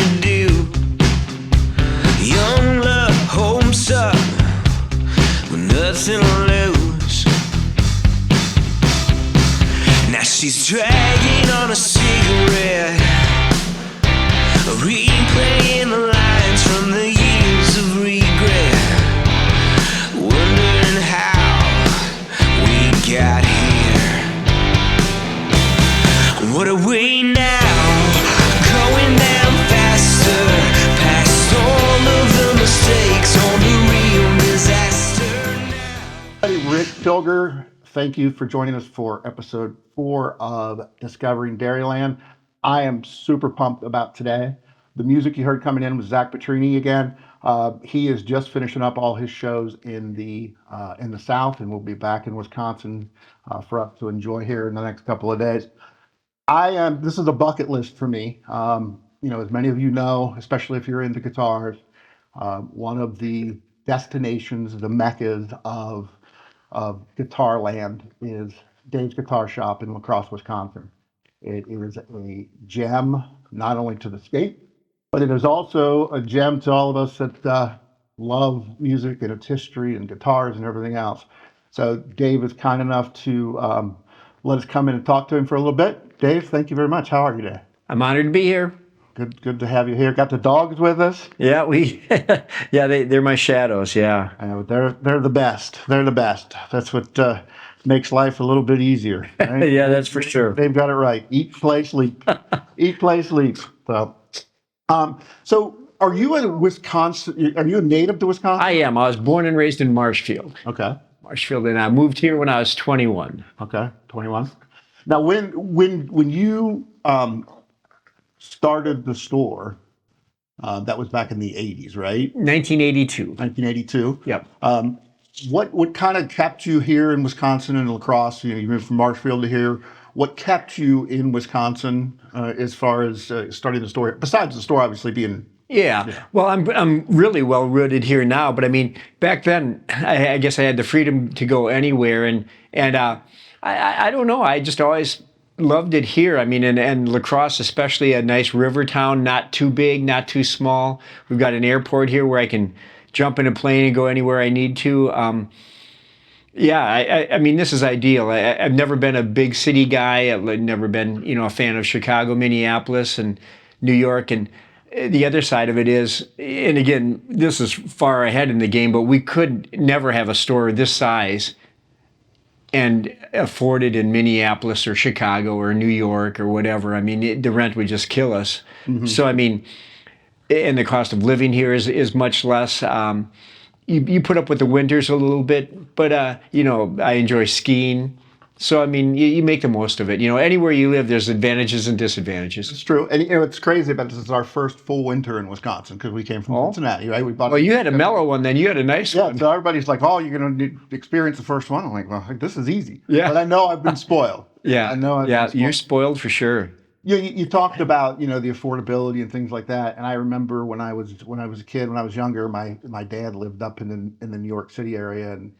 to do. Young love, home suck, with nothing to lose. Now she's dragging on a cigarette, replaying the lines from the years of regret, wondering how we got here. What are we now? Going down faster, past all of the mistakes on the real disaster now. Hey, Rick Pilger, thank you for joining us for episode 4 of Discovering Dairyland. I am super pumped about today. The music you heard coming in was Zach Petrini again. He is just finishing up all his shows in the South, and we'll be back in Wisconsin for us to enjoy here in the next couple of days. This is a bucket list for me. As many of you know, especially if you're into guitars, one of the destinations, the meccas of guitar land is Dave's Guitar Shop in La Crosse, Wisconsin. It is a gem, not only to the state, but it is also a gem to all of us that love music and its history and guitars and everything else. So Dave is kind enough to let us come in and talk to him for a little bit. Dave, thank you very much. How are you today? I'm honored to be here. Good to have you here. Got the dogs with us? Yeah, they're my shadows. Yeah, they're the best. They're the best. That's what makes life a little bit easier. Right? Yeah, that's for sure. They've got it right. Eat, play, sleep. Eat, play, sleep. So are you a Wisconsin? Are you a native to Wisconsin? I am. I was born and raised in Marshfield. Okay. Marshfield, and I moved here when I was 21. Okay, 21. Now, when you started the store, that was back in the 80s, right? 1982. 1982. Yep. What kind of kept you here in Wisconsin and La Crosse? You moved from Marshfield to here. What kept you in Wisconsin as far as starting the store? Besides the store, obviously being. Yeah. Well, I'm really well rooted here now, but I mean, back then, I guess I had the freedom to go anywhere, and I don't know. I just always loved it here. I mean, and La Crosse, especially a nice river town, not too big, not too small. We've got an airport here where I can jump in a plane and go anywhere I need to. I mean, this is ideal. I've never been a big city guy. I've never been, a fan of Chicago, Minneapolis, and New York. And the other side of it is, and again, this is far ahead in the game, but we could never have a store this size and afford it in Minneapolis or Chicago or New York or whatever. I mean, the rent would just kill us. Mm-hmm. So, I mean, and the cost of living here is much less. You put up with the winters a little bit, but, I enjoy skiing. So, I mean, you make the most of it. Anywhere you live, there's advantages and disadvantages. It's true. And it's crazy about this is our first full winter in Wisconsin because we came from Cincinnati, right? Well, you had a mellow one then. You had a nice one. Yeah, so everybody's like, oh, you're going to experience the first one. I'm like, well, this is easy. Yeah. But I know I've been spoiled. Yeah. I know I've been spoiled. You're spoiled for sure. You talked about, the affordability and things like that. And I remember when I was a kid, when I was younger, my dad lived up in the New York City area, and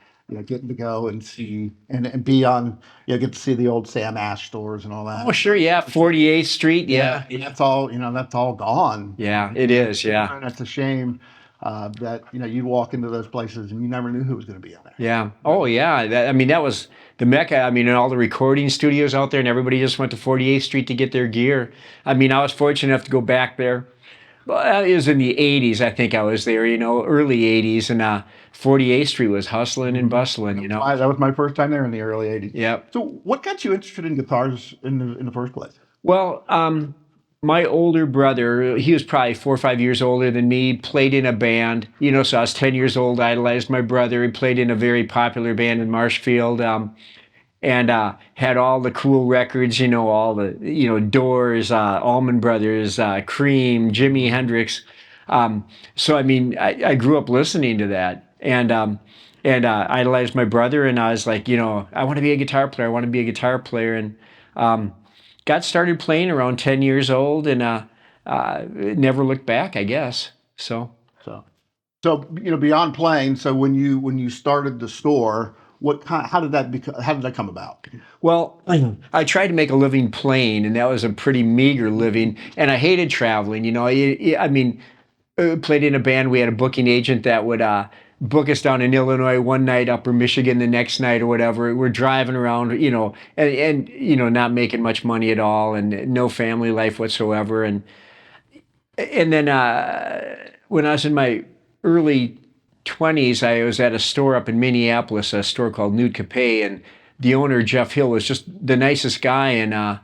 getting to go and see and be on, get to see the old Sam Ash stores and all that. Oh, sure, yeah, 48th Street, yeah. That's all, that's all gone. Yeah, it is, yeah. And that's a shame that, you'd walk into those places and you never knew who was going to be in there. Yeah. Oh, yeah. That was the Mecca. I mean, and all the recording studios out there, and everybody just went to 48th Street to get their gear. I mean, I was fortunate enough to go back there. Well, it was in the 80s, I think I was there, early 80s, and 48th Street was hustling and bustling, That was my first time there in the early 80s. Yeah. So what got you interested in guitars in the first place? Well, my older brother, he was probably 4 or 5 years older than me, played in a band, so I was 10 years old, idolized my brother. He played in a very popular band in Marshfield. And had all the cool records, all the, Doors, Allman Brothers, Cream, Jimi Hendrix. So, I mean, I grew up listening to that, and idolized my brother, and I was like, I want to be a guitar player. I want to be a guitar player, and got started playing around 10 years old, and never looked back, I guess. So beyond playing, so when you started the store, How did that come about? Well, I tried to make a living playing, and that was a pretty meager living. And I hated traveling. I mean, played in a band. We had a booking agent that would book us down in Illinois one night, Upper Michigan the next night, or whatever. We're driving around, and not making much money at all, and no family life whatsoever. And then when I was in my early 20s, I was at a store up in Minneapolis, a store called Nude Capet, and the owner, Jeff Hill, was just the nicest guy, and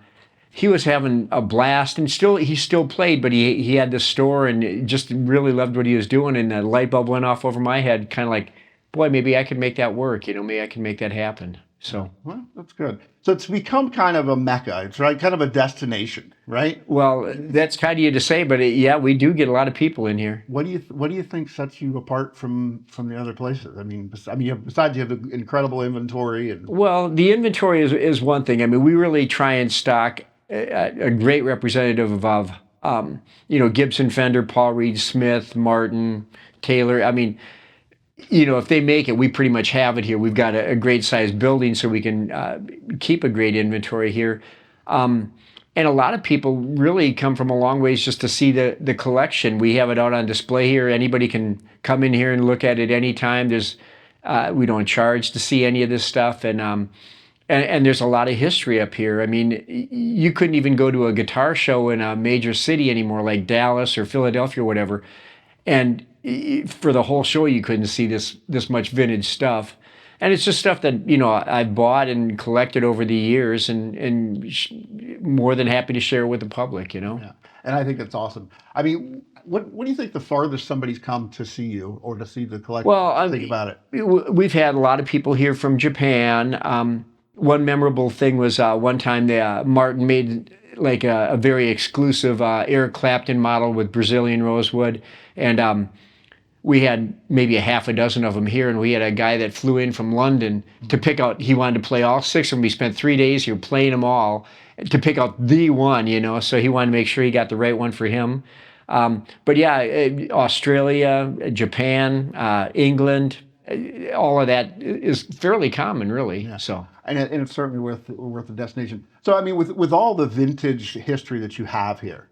he was having a blast, and he still played, but he had this store and just really loved what he was doing, and a light bulb went off over my head, kind of like, boy, maybe I could make that work, maybe I can make that happen. So, well, that's good. So it's become kind of a mecca. It's right, kind of a destination, right? well, that's kind of you to say, but yeah, we do get a lot of people in here. What do you think sets you apart from the other places? I mean, besides you have an incredible inventory and Well, the inventory is one thing. I mean, we really try and stock a great representative of, Gibson, Fender, Paul Reed Smith, Martin, Taylor. I mean, if they make it, we pretty much have it here. We've got a great sized building, so we can keep a great inventory here. And a lot of people really come from a long ways just to see the collection. We have it out on display here. Anybody can come in here and look at it anytime. We don't charge to see any of this stuff, and there's a lot of history up here. I mean, you couldn't even go to a guitar show in a major city anymore, like Dallas or Philadelphia or whatever, and for the whole show you couldn't see this much vintage stuff. And it's just stuff that I've bought and collected over the years, and more than happy to share with the public. Yeah. And I think that's awesome. I mean, what do you think the farthest somebody's come to see you or to see the collection? Well, think about it. We've had a lot of people here from Japan. One memorable thing was one time Martin made like a very exclusive Eric Clapton model with Brazilian rosewood, and we had maybe a half a dozen of them here, and we had a guy that flew in from London to pick out. He wanted to play all six of them. We spent 3 days here playing them all to pick out the one, so he wanted to make sure he got the right one for him. But yeah, Australia, Japan, England, all of that is fairly common, really. Yeah. So, and it's certainly worth the destination. So I mean, with all the vintage history that you have here,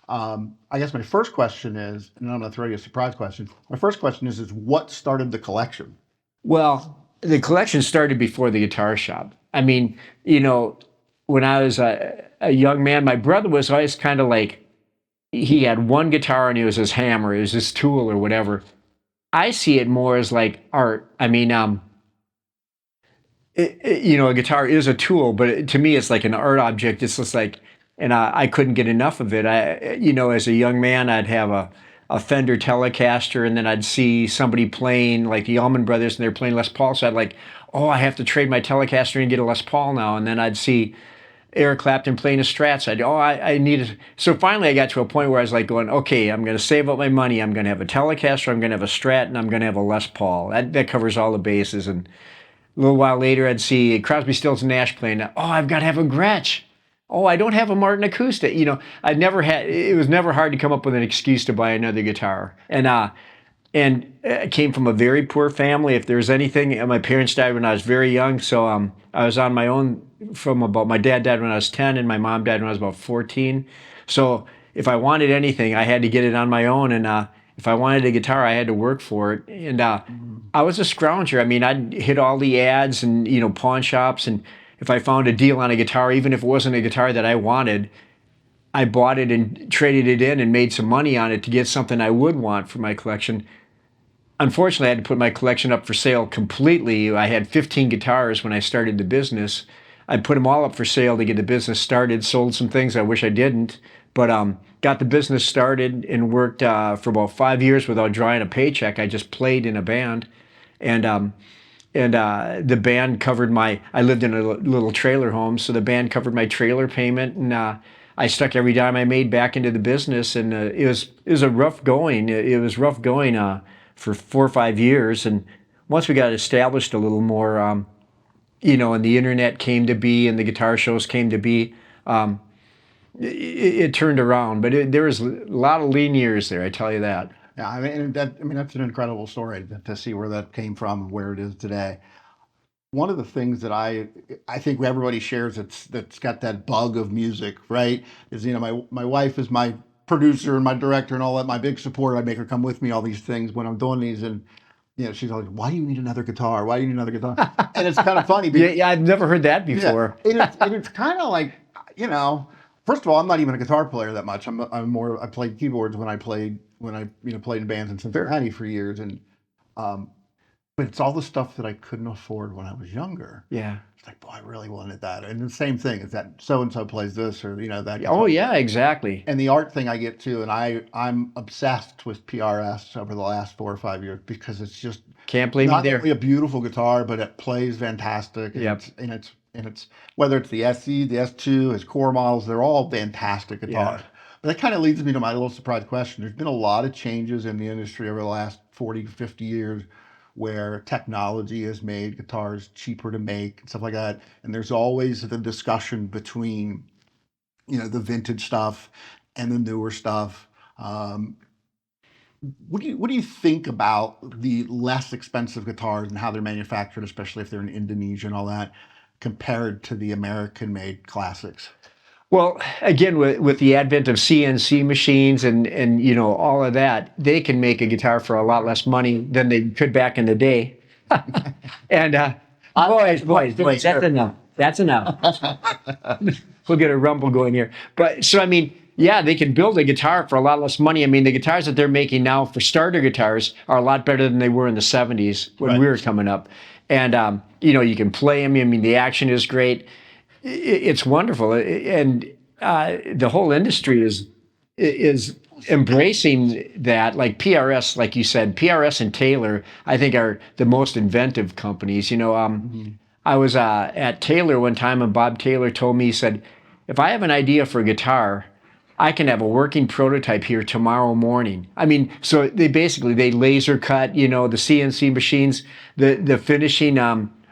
I guess my first question is, and I'm going to throw you a surprise question. My first question is what started the collection? well, the collection started before the guitar shop. I mean, when I was a young man, my brother was always kind of like, he had one guitar and it was his hammer, it was his tool or whatever. I see it more as like art. I mean, a guitar is a tool, but to me, it's like an art object. It's just like, and I couldn't get enough of it. As a young man, I'd have a Fender Telecaster, and then I'd see somebody playing like the Allman Brothers, and they're playing Les Paul. So I'd like, oh, I have to trade my Telecaster and get a Les Paul now. And then I'd see Eric Clapton playing a Strat. So I need it. So finally, I got to a point where I was like going, okay, I'm going to save up my money. I'm going to have a Telecaster, I'm going to have a Strat, and I'm going to have a Les Paul. That covers all the bases. And a little while later, I'd see Crosby, Stills, and Nash playing. Oh, I've got to have a Gretsch. Oh, I don't have a Martin acoustic. I'd never had. It was never hard to come up with an excuse to buy another guitar. And I came from a very poor family. If there's anything, my parents died when I was very young, so I was on my own my dad died when I was 10, and my mom died when I was about 14. So if I wanted anything, I had to get it on my own, and if I wanted a guitar, I had to work for it. And I was a scrounger. I mean, I'd hit all the ads and pawn shops, and if I found a deal on a guitar, even if it wasn't a guitar that I wanted, I bought it and traded it in and made some money on it to get something I would want for my collection. Unfortunately, I had to put my collection up for sale completely. I had 15 guitars when I started the business. I put them all up for sale to get the business started, sold some things I wish I didn't, but got the business started and worked for about 5 years without drawing a paycheck. I just played in a band, and the band covered I lived in a little trailer home, so the band covered my trailer payment, and I stuck every dime I made back into the business, and it was a rough going. It was rough going for 4 or 5 years, and once we got established a little more, and the internet came to be, and the guitar shows came to be, it turned around. But there was a lot of lean years there, I tell you that. Yeah, I mean that's an incredible story to see where that came from and where it is today. one of the things that I think everybody shares that's got that bug of music, right? Is my wife is my producer and my director and all that, my big supporter. I make her come with me all these things when I'm doing these, and she's always, why do you need another guitar? Why do you need another guitar? And it's kind of funny Yeah, because yeah, I've never heard that yeah, before. it's kind of like, first of all, I'm not even a guitar player that much. I'm more, I played keyboards when I played in bands in Cincinnati for years, and um, but it's all the stuff that I couldn't afford when I was younger. Yeah. It's like, boy, I really wanted that. And the same thing is that so and so plays this, or that. Oh yeah, exactly. And the art thing I get too, and I'm obsessed with PRS over the last 4 or 5 years because it's just Can't blame you not there. only a beautiful guitar, but it plays fantastic. And Yep. it's whether it's the SE, the S2, his core models, they're all fantastic guitars. Yeah. But that kind of leads me to my little surprise question. There's been a lot of changes in the industry over the last 40 to 50 years where technology has made guitars cheaper to make and stuff like that. And there's always the discussion between, the vintage stuff and the newer stuff. What do you think about the less expensive guitars and how they're manufactured, especially if they're in Indonesia and all that, compared to the American-made classics? Well, again, with the advent of CNC machines and all of that, they can make a guitar for a lot less money than they could back in the day. And boys, that's enough. That's enough. We'll get a rumble going here. But so I mean, yeah, they can build a guitar for a lot less money. I mean, the guitars that they're making now for starter guitars are a lot better than they were in the '70s when we were coming up. And you can play them. I mean, the action is great. It's wonderful, and the whole industry is embracing that. Like PRS, like you said, PRS and Taylor, I think are the most inventive companies. I was at Taylor one time, and Bob Taylor told me, he said, if I have an idea for a guitar, I can have a working prototype here tomorrow morning. I mean, so they laser cut, the CNC machines, the finishing,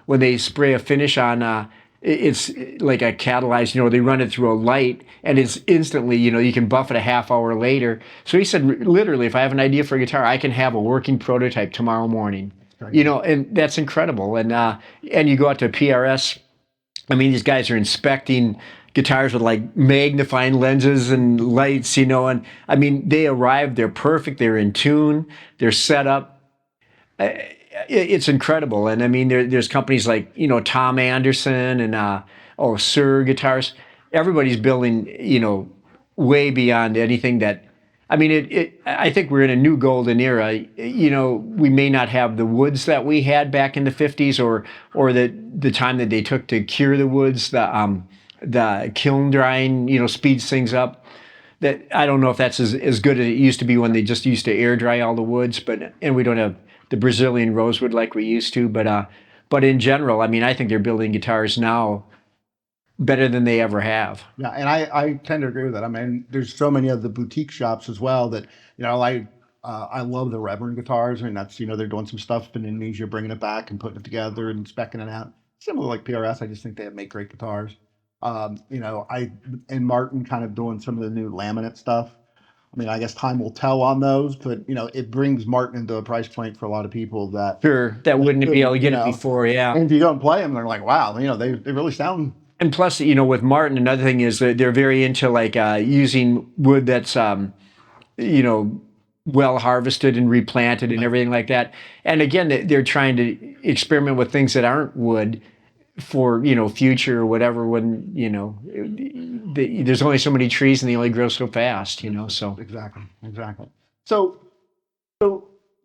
when they spray a finish on, it's like a catalyzed, they run it through a light and it's instantly, you can buff it a half hour later. So he said, literally, if I have an idea for a guitar, I can have a working prototype tomorrow morning. And that's incredible. And you go out to PRS. I mean, these guys are inspecting guitars with like magnifying lenses and lights, and I mean, they arrive, they're perfect, they're in tune, they're set up. It's incredible. And I mean, there's companies like, Tom Anderson and Sir Guitars. Everybody's building, way beyond anything that, I mean, I think we're in a new golden era. We may not have the woods that we had back in the '50s, or the time that they took to cure the woods, the kiln drying, speeds things up. That I don't know if that's as good as it used to be when they just used to air dry all the woods, and we don't have the Brazilian rosewood like we used to. But in general, I mean, I think they're building guitars now better than they ever have. Yeah, and I tend to agree with that. I mean, there's so many of the boutique shops as well that, I love the Reverend guitars. I mean, that's, they're doing some stuff in Indonesia, bringing it back and putting it together and speccing it out. Similar like PRS, I just think they make great guitars. And Martin kind of doing some of the new laminate stuff. I mean, I guess time will tell on those, but it brings Martin into a price point for a lot of people that wouldn't be able to get it before, yeah. And if you go and play them, they're like, wow, they really sound. And plus, with Martin, another thing is that they're very into like using wood that's well harvested and replanted and everything like that. And again, they're trying to experiment with things that aren't wood for future or whatever, when there's only so many trees and they only grow so fast, so exactly so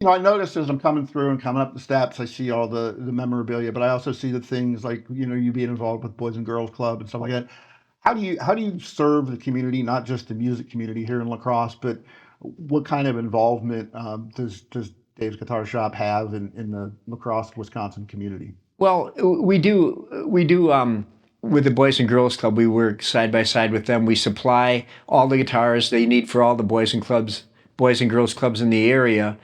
I noticed as I'm coming through and coming up the steps, I see all the memorabilia, but I also see the things like you being involved with Boys and Girls Club and stuff like that. How do you serve the community, not just the music community here in La Crosse, but what kind of involvement does Dave's Guitar Shop have in the La Crosse, Wisconsin community? Well, we do with the Boys and Girls Club. We work side by side with them. We supply all the guitars they need for all the Boys and Girls Clubs in the area.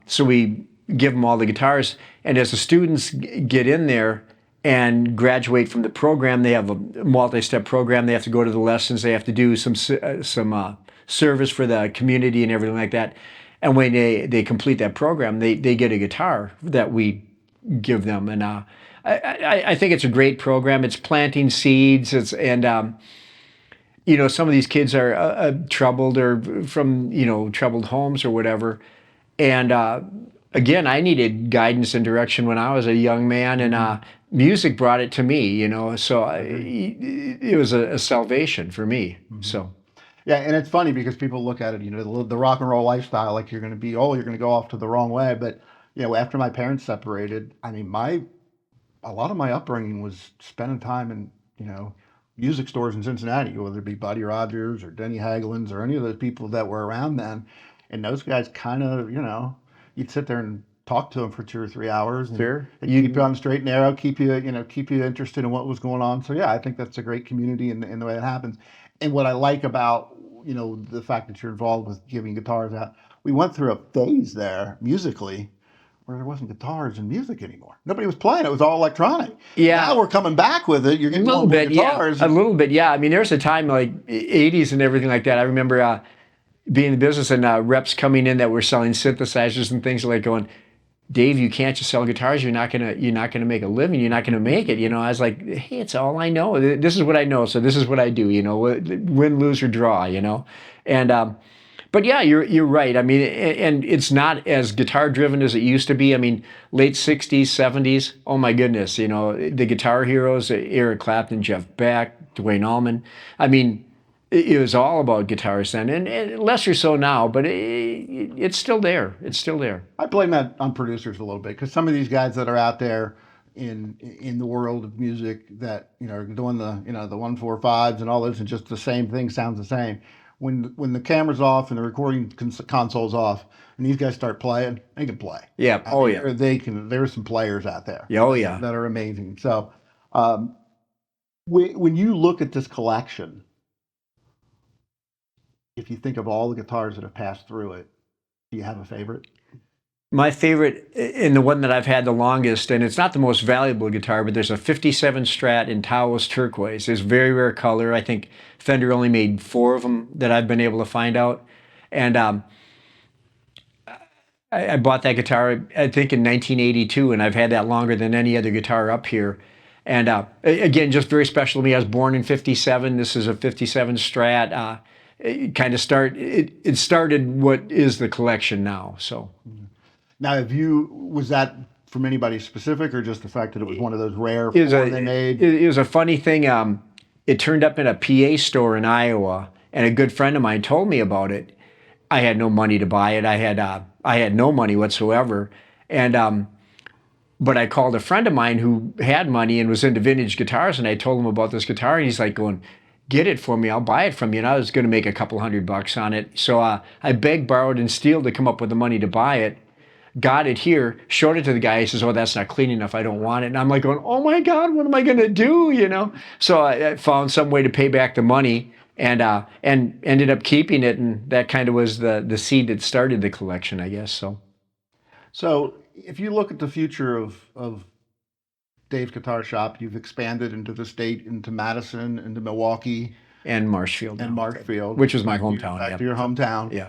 So we give them all the guitars. And as the students get in there and graduate from the program, they have a multi-step program. They have to go to the lessons. They have to do some service for the community and everything like that. And when they complete that program, they get a guitar that we give them. And I think it's a great program. It's planting seeds. Some of these kids are troubled or from troubled homes or whatever, and again, I needed guidance and direction when I was a young man, and music brought it to me. It was a salvation for me. So. Yeah, and it's funny because people look at it, the rock and roll lifestyle, like you're going to go off to the wrong way. But after my parents separated, I mean, a lot of my upbringing was spending time in music stores in Cincinnati, whether it be Buddy Rogers or Denny Hagelin's or any of those people that were around then, and those guys kind of, you'd sit there and talk to them for 2 or 3 hours, and Sure. they'd keep you on the straight and narrow, keep you interested in what was going on. So yeah, I think that's a great community in the way it happens. And what I like about the fact that you're involved with giving guitars out, we went through a phase there musically where there wasn't guitars and music anymore. Nobody was playing; it was all electronic. Yeah. Now we're coming back with it. You're getting A little more bit, guitars. yeah. A little bit, yeah. I mean, there's a time like '80s and everything like that. I remember being in the business and reps coming in that were selling synthesizers and things like going, Dave, you can't just sell guitars. You're not gonna make a living. You're not gonna make it. I was like, hey, it's all I know. This is what I know. So this is what I do. Win, lose, or draw. And but yeah, you're right. I mean, and it's not as guitar driven as it used to be. I mean, late '60s, '70s. Oh my goodness. The guitar heroes: Eric Clapton, Jeff Beck, Duane Allman. I mean, it was all about guitars then, and lesser so now, but it's still there. It's still there. I blame that on producers a little bit because some of these guys that are out there in the world of music that are doing the the 1-4-5s and all those, and just the same thing sounds the same. When the camera's off and the recording console's off, and these guys start playing, they can play. Yeah. Yeah. They can. There's some players out there. Yeah. Oh yeah. That are amazing. So, when you look at this collection, if you think of all the guitars that have passed through it, do you have a favorite? My favorite, and the one that I've had the longest, and it's not the most valuable guitar, but there's a 57 Strat in Taos turquoise. It's a very rare color. I think Fender only made 4 of them that I've been able to find out. And I bought that guitar, I think, in 1982, and I've had that longer than any other guitar up here. And again, just very special to me. I was born in '57. This is a 57 Strat. It started what is the collection now. So. Now, was that from anybody specific, or just the fact that it was one of those rare they made? It was a funny thing. It turned up in a PA store in Iowa, and a good friend of mine told me about it. I had no money to buy it. I had no money whatsoever, and but I called a friend of mine who had money and was into vintage guitars, and I told him about this guitar, and he's like going, get it for me, I'll buy it from you. And I was going to make a couple $100 on it. So I begged, borrowed, and stealed to come up with the money to buy it. Got it here, showed it to the guy. He says, oh, that's not clean enough. I don't want it. And I'm like going, oh my God, what am I going to do? So I found some way to pay back the money and ended up keeping it. And that kind of was the seed that started the collection, I guess. So if you look at the future of Dave's Guitar Shop, you've expanded into the state, into Madison, into Milwaukee. And Marshfield. Which was my hometown. Back to your hometown. Yeah.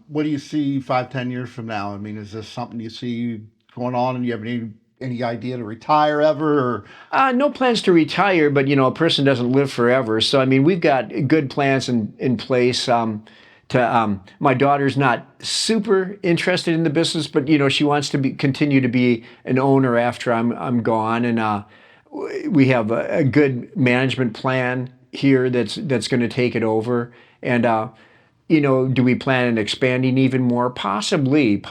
What do you see 5-10 years from now? I mean, is this something you see going on, and you have any idea to retire ever? Or? No plans to retire, but a person doesn't live forever. So I mean, we've got good plans in place. My daughter's not super interested in the business, but she wants to continue to be an owner after I'm gone, and we have a good management plan here that's going to take it over. And do we plan on expanding even more? Possibly.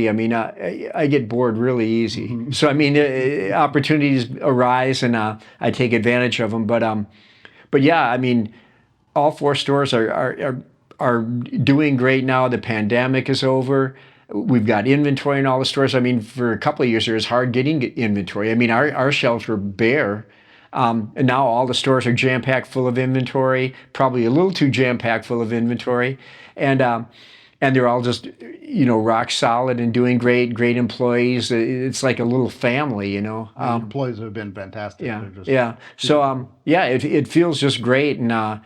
I mean, I get bored really easy. Mm-hmm. So I mean, opportunities arise, and I take advantage of them. But yeah, I mean, all 4 stores are doing great now. The pandemic is over. We've got inventory in all the stores. I mean, for a couple of years, it was hard getting inventory. I mean, our shelves were bare. And now all the stores are jam-packed full of inventory, probably a little too jam-packed full of inventory. And they're all just, rock solid and doing great employees. It's like a little family, employees have been fantastic. Yeah. So, it feels just great. And,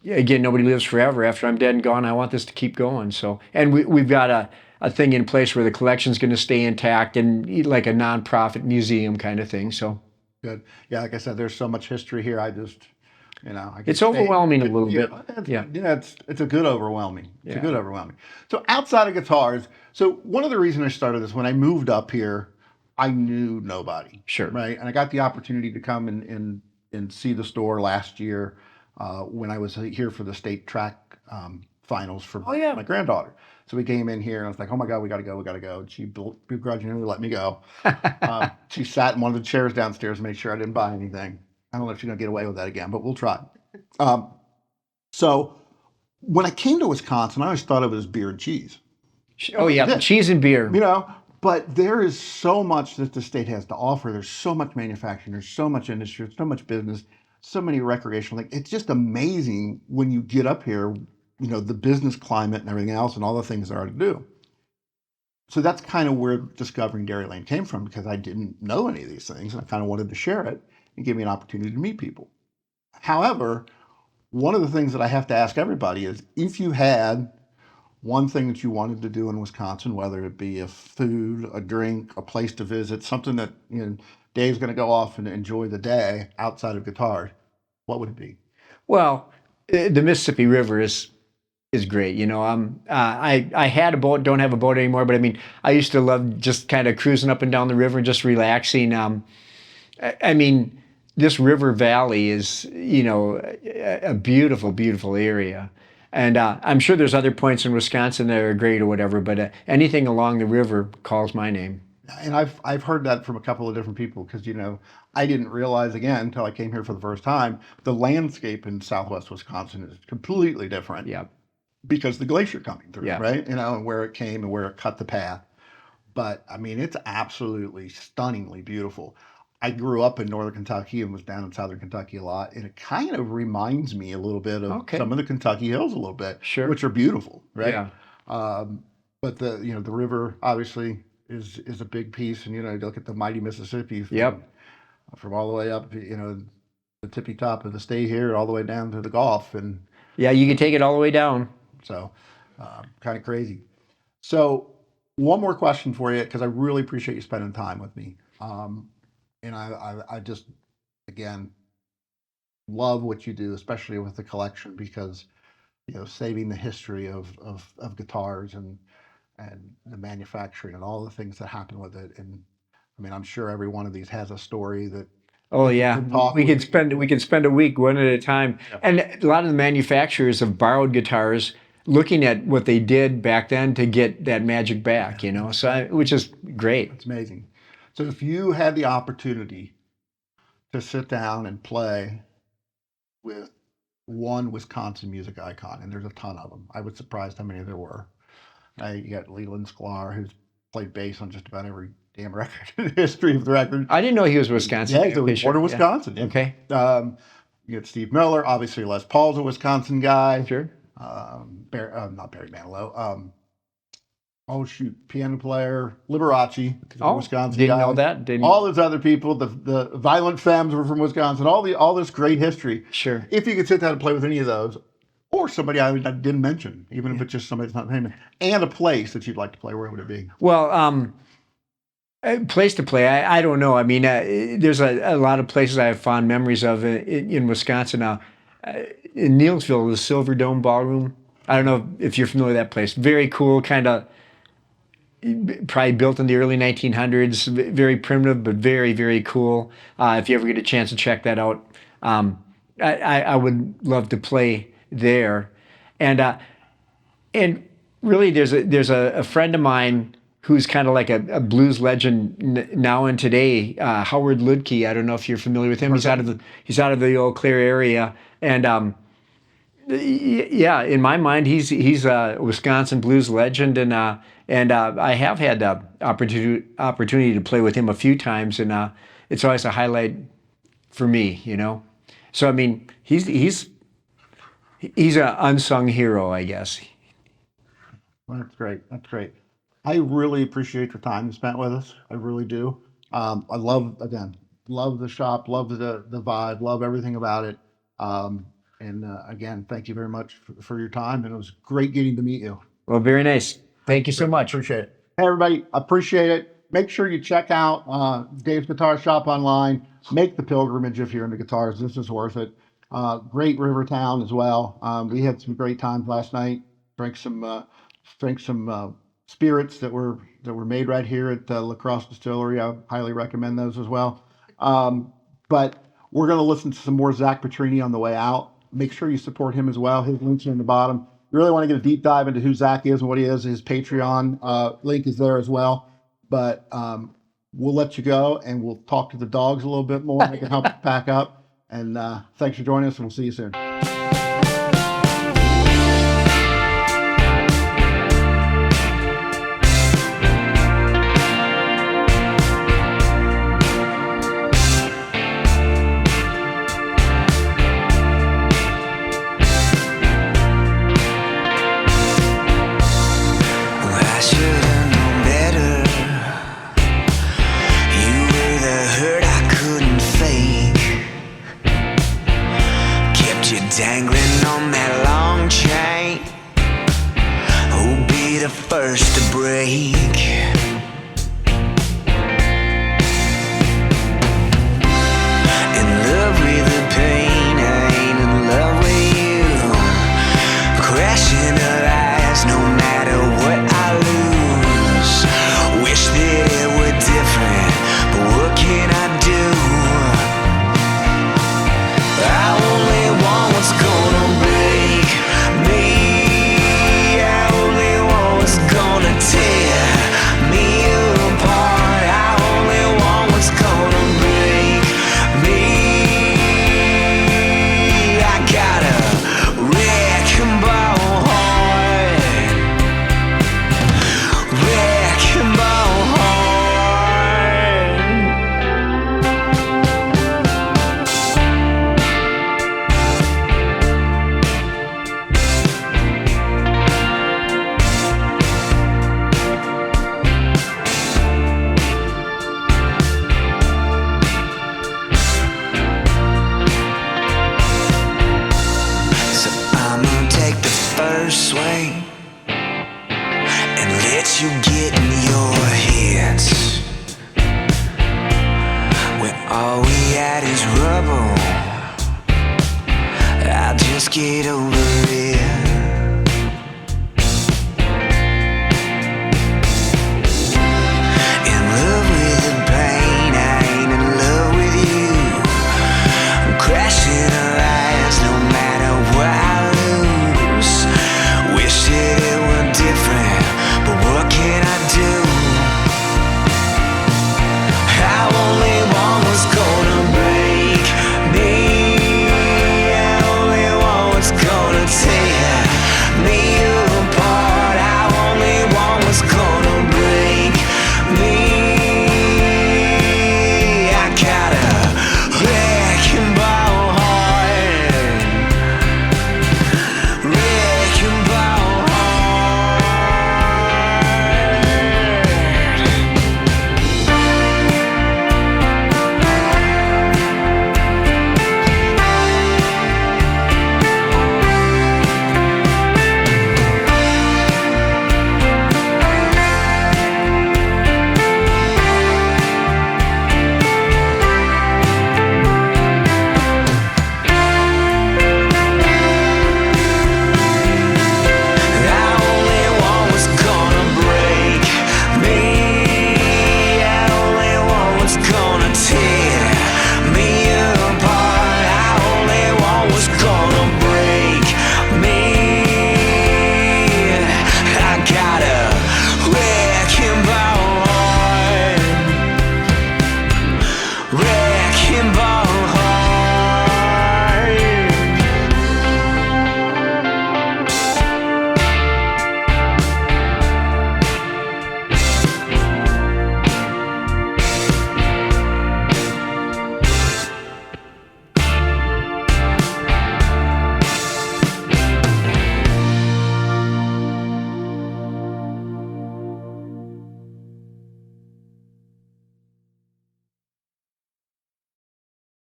again, nobody lives forever. After I'm dead and gone, I want this to keep going. So, and we've got a thing in place where the collection's going to stay intact and like a nonprofit museum kind of thing. So Good. Yeah, like I said, there's so much history here. I just, I could it's overwhelming a little bit. Yeah. It's a good overwhelming. It's a Yeah. good overwhelming. So outside of guitars, so one of the reasons I started this, when I moved up here, I knew nobody. Sure. Right. And I got the opportunity to come and see the store last year when I was here for the state track finals for yeah. my granddaughter. So we came in here and I was like, oh my God, we got to go. We got to go. And she begrudgingly let me go. She sat in one of the chairs downstairs and made sure I didn't buy anything. I don't know if she's going to get away with that again, but we'll try. So when I came to Wisconsin, I always thought of it as beer and cheese. Oh yeah, cheese and beer. But there is so much that the state has to offer. There's so much manufacturing. There's so much industry. There's so much business. So many recreational things. It's just amazing when you get up here. The business climate and everything else, and all the things there are to do. So that's kind of where discovering Dairyland came from, because I didn't know any of these things, and I kind of wanted to share it and give me an opportunity to meet people. However, one of the things that I have to ask everybody is, if you had one thing that you wanted to do in Wisconsin, whether it be a food, a drink, a place to visit, something that Dave's going to go off and enjoy the day outside of guitars, what would it be? Well, the Mississippi River is great. I had a boat, don't have a boat anymore, but I mean, I used to love just kind of cruising up and down the river, just relaxing. I mean, this river valley is, a beautiful, beautiful area. And I'm sure there's other points in Wisconsin that are great or whatever, but anything along the river calls my name. And I've heard that from a couple of different people, because I didn't realize, again, until I came here for the first time, the landscape in Southwest Wisconsin is completely different. Yeah. Because the glacier coming through, Yeah. right? And where it came and where it cut the path. But I mean, it's absolutely stunningly beautiful. I grew up in northern Kentucky and was down in southern Kentucky a lot, and it kind of reminds me a little bit of some of the Kentucky hills a little bit, Sure. which are beautiful, right? Yeah. But the river obviously is a big piece, and you look at the mighty Mississippi from all the way up, the tippy top of the state here, all the way down to the Gulf, and yeah, you can take it all the way down. so kind of crazy. So one more question for you, because I really appreciate you spending time with me. And I just, again, love what you do, especially with the collection, because, saving the history of guitars and the manufacturing and all the things that happen with it. And I mean, I'm sure every one of these has a story that. Oh yeah, we could spend a week one at a time. Yeah. And a lot of the manufacturers have borrowed guitars, looking at what they did back then to get that magic back. Which is great. It's amazing. So if you had the opportunity to sit down and play with one Wisconsin music icon, and there's a ton of them, I was surprised how many there were. You got Leland Sklar, who's played bass on just about every damn record in the history of the record. I didn't know he was Wisconsin. Yeah, he's born in Wisconsin. Yeah. Okay. You got Steve Miller, obviously Les Paul's a Wisconsin guy. Sure. Not Barry Manilow. Piano player, Liberace, Wisconsin didn't guy. know that. All those other people, the Violent Femmes were from Wisconsin. All this great history. Sure. If you could sit down and play with any of those, or somebody I didn't mention, even if it's just somebody that's not famous, and a place that you'd like to play, where would it be? Well, a place to play, I don't know. I mean, there's a lot of places I have fond memories of in Wisconsin now. In Neillsville, the Silver Dome Ballroom. I don't know if you're familiar with that place. Very cool, kind of probably built in the early 1900s. Very primitive, but very, very cool. If you ever get a chance to check that out, I would love to play there. And really, there's a friend of mine who's kind of like a blues legend now and today, Howard Ludke. I don't know if you're familiar with him. He's out of the Eau Claire area, and yeah, in my mind, he's a Wisconsin blues legend, and I have had the opportunity to play with him a few times, and it's always a highlight for me, So I mean, he's an unsung hero, I guess. Well, that's great. That's great. I really appreciate your time you spent with us. I really do. I love the shop, love the vibe, love everything about it. And again, thank you very much for your time. And it was great getting to meet you. Well, very nice. Thank you so much. Appreciate it. Hey, everybody, appreciate it. Make sure you check out Dave's Guitar Shop online. Make the pilgrimage if you're into guitars. This is worth it. Great river town as well. We had some great times last night. Drank some spirits that were made right here at La Crosse Distillery. I highly recommend those as well. But we're going to listen to some more Zach Petrini on the way out. Make sure you support him as well. His links are in the bottom. You really want to get a deep dive into who Zach is and what he is. His Patreon link is there as well. But we'll let you go, and we'll talk to the dogs a little bit more. They can help you pack up. And thanks for joining us, and we'll see you soon. I should've known better. You were the hurt I couldn't fake. Kept you dangling on that long chain. Who'll be the first to break? In love with the pain, I ain't in love with you. Crashing her eyes, no matter what I lose. Wish that it were different, but what can I do? I only want what's gonna break me. I only want what's gonna tear me apart. I only want what's gonna break me. I got a wrecking ball heart, wrecking ball heart. So I'm gonna take the first swing and let you get in your heads. When all we had is rubble, I'll just get over it.